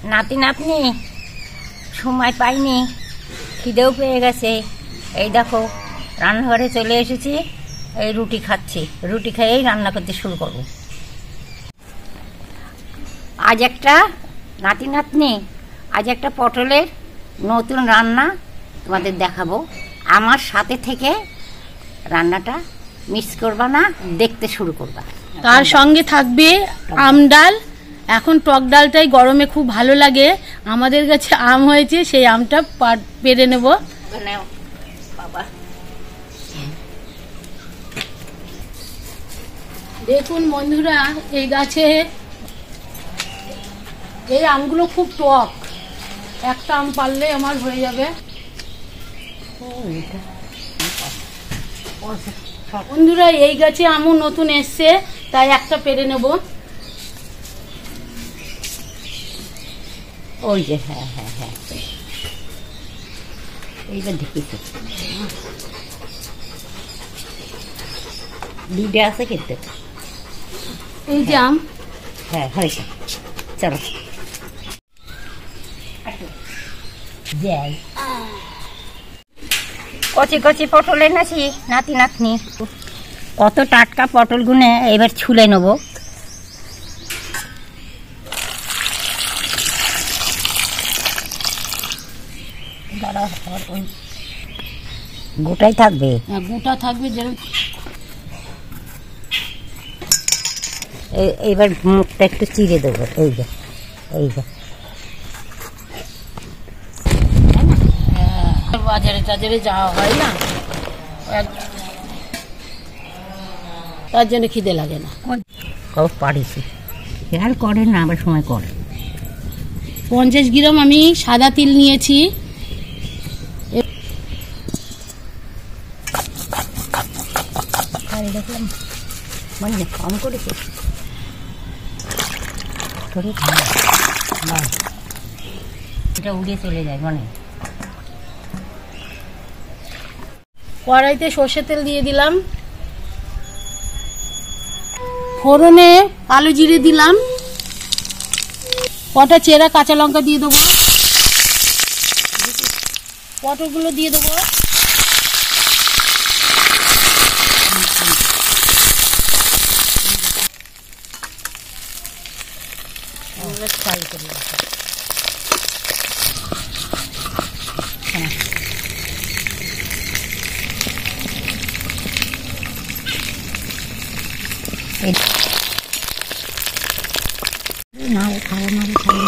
নাতি নাতনি সময় পাইনি, খিদেও পেয়ে গেছে। এই দেখো রান্নাঘরে চলে এসেছি, এই রুটি খাচ্ছি। রুটি খেয়েই রান্না করতে শুরু করব। আজ একটা নাতি নাতনি, আজ একটা পটলের নতুন রান্না তোমাদের দেখাবো। আমার সাথে থেকে রান্নাটা মিস করবা না, দেখতে শুরু করবা। তার সঙ্গে থাকবে আম ডাল। এখন টক ডালটাই গরমে খুব ভালো লাগে। আমাদের কাছে আম হয়েছে, সেই আমটা পেড়ে নেব। বাবা দেখুন বন্ধুরা, এই গাছে এই আমগুলো খুব টক। একটা আম পারলে আমার হয়ে যাবে। বন্ধুরা, এই গাছে আমও নতুন এসছে, তাই একটা পেরে নেব। ওই যে হ্যাঁ হ্যাঁ হ্যাঁ, এইবার দেখেছি দুইটা আছে কিন্তু। এই যে আম, হ্যাঁ হয়েছে, চলো যাই। কচি কচি পটল এনেছি নাতি নাতনি। কত টাটকা পটল গুনে এবার ছুলে নেব। গোটাই থাকবে, গোটা থাকবে যেরকম। এইবার মুখটা একটু চিড়ে দেবো। এই যে এই যে বাজারে টাজারে যাওয়া হয় না, তার জন্য খিদে লাগে না। পারিছি আর করে না, আবার সময় করে। 50 গ্রাম আমি সাদা তিল নিয়েছি। দেখলাম মানে কম করেছে, এটা উড়িয়ে চলে যায় মানে। কড়াইতে সর্ষের তেল দিয়ে দিলাম, ফোড়নে কালো জিরে দিলাম, কটা চেরা কাঁচা লঙ্কা দিয়ে দেবো, পটলগুলো দিয়ে দেবো, ফ্রাই করে না খাবো না খাই।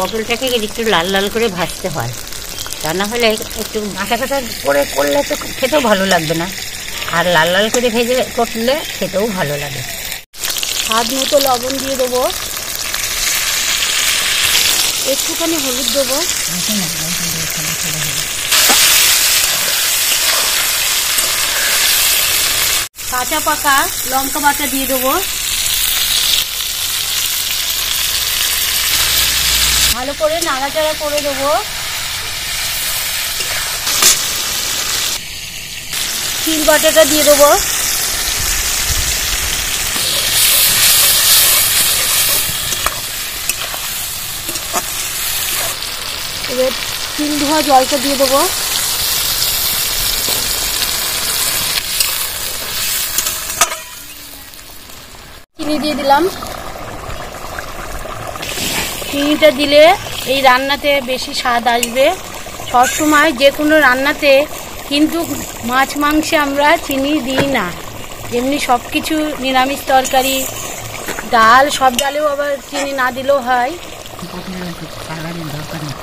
পটলটাকে একটু লাল লাল করে ভাজতে হয়, তা না হলে একটু কাঁচা কাঁচা করে করলে তো খেতেও ভালো লাগবে না। আর লাল লাল করে ভেজে করলে খেতেও ভালো লাগে। স্বাদ মতো লবণ দিয়ে দেবো, একটুখানি হলুদ দেবো, কাঁচা পাকা লঙ্কা বাটা দিয়ে দেবো। ভালো করে নাড়াচাড়া করে দেবো। তিল বাটাটা দিয়ে দেবো, এবার তিল ধোয়া জলটা দিয়ে দেবো। চিনি দিয়ে দিলাম। চিনিটা দিলে এই রান্নাতে বেশি স্বাদ আসবে। সবসময় যে কোনো রান্নাতে কিন্তু মাছ মাংসে আমরা চিনি দিই না, যেমনি সব কিছু নিরামিষ তরকারি ডাল, সব ডালেও আবার চিনি না দিলেও হয়। পটলের কালারের দরকার নেই।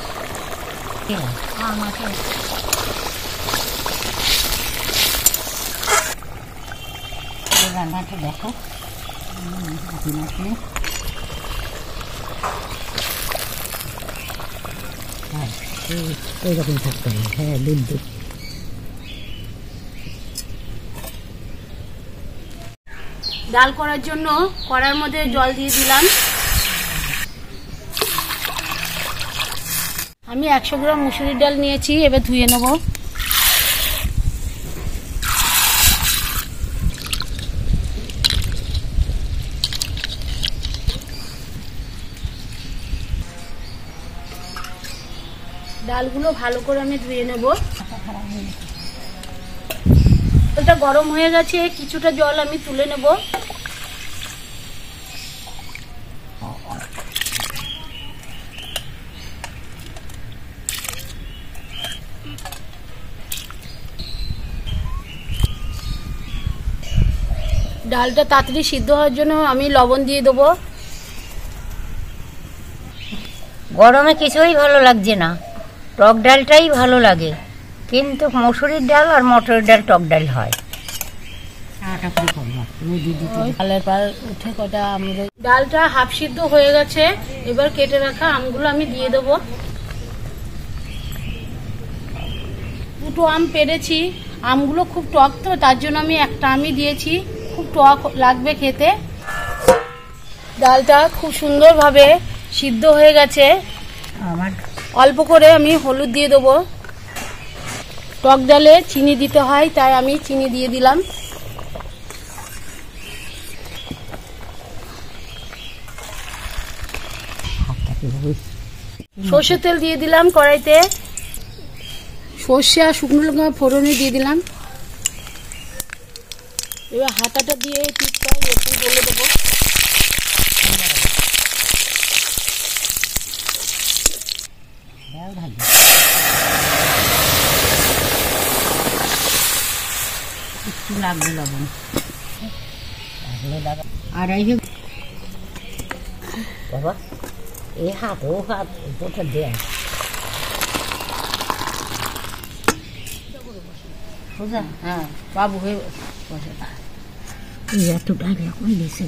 রান্নাটা দেখো, এইরকম থাকতে হবে। হ্যাঁ, দুধ দুধ। ডাল করার জন্য কড়ার মধ্যে জল দিয়ে দিলাম। আমি 100 গ্রাম মুসুরির ডাল নিয়েছি, এবার ধুয়ে নেব। ডালগুলো ভালো করে আমি ধুয়ে নেব। এটা গরম হয়ে গেছে, কিছুটা জল আমি তুলে নেব। ডালটা তাড়াতাড়ি সিদ্ধ হওয়ার জন্য আমি লবণ দিয়ে দেবো। গরমে কিছুই ভালো লাগছে না, টক ডালটাই ভালো লাগে, কিন্তু মসুরির ডাল আর মটরের ডাল টক ডাল হয়। ডালের পাল উঠে কটা ডালটা হাফ সিদ্ধ হয়ে গেছে, এবার কেটে রাখা আমগুলো আমি দিয়ে দেবো। দুটো আম পেরেছি, আমগুলো খুব টক তো, তার জন্য আমি একটা আমই দিয়েছি, খুব টক লাগবে খেতে। ডালটা খুব সুন্দরভাবে সিদ্ধ হয়ে গেছে। আমার অল্প করে আমি হলুদ দিয়ে দেবো। টক ডালে চিনি দিতে হয়, তাই আমি চিনি দিয়ে দিলাম। সর্ষের তেল দিয়ে দিলাম কড়াইতে। সর্ষে আর শুকনো লঙ্কা ফোড়নে দিয়ে দিলাম। এবার হাতাটা দিয়ে পিঠটা একটু গলে দেবো। একটু লাগবে লবণ, আর এই বাবা এই হাত ও হাত ওটা দেয় সোজা। হ্যাঁ, বাবু হয়ে বসে। এতটা এখন দিয়েছে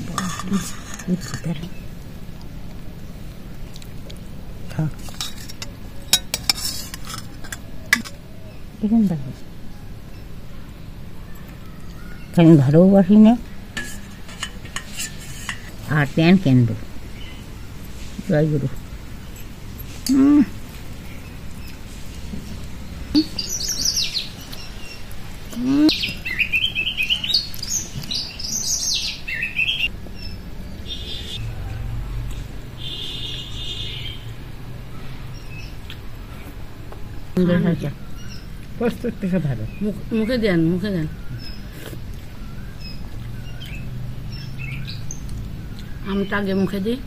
আমি ভালোবাসি না আর প্যান কেনবো। জয় গুরু। প্রস্তুত থেকে ভালো। মুখে দেন, মুখে দেন। আমটা আগে মুখে দিই।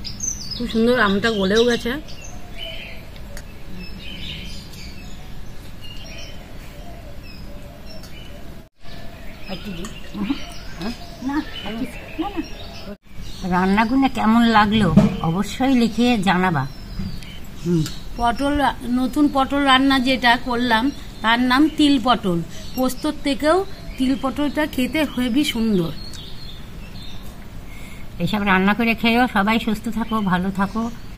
খুব সুন্দর, আমটা গলেও গেছে। রান্নাগুলো কেমন লাগলো অবশ্যই লিখে জানাবা। পটল, নতুন পটল রান্না যেটা করলাম তার নাম তিল পটল। পোস্তর থেকেও তিল পটলটা খেতে হেবি সুন্দর। এসব রান্না করে খেয়েও সবাই সুস্থ থাকো, ভালো থাকো।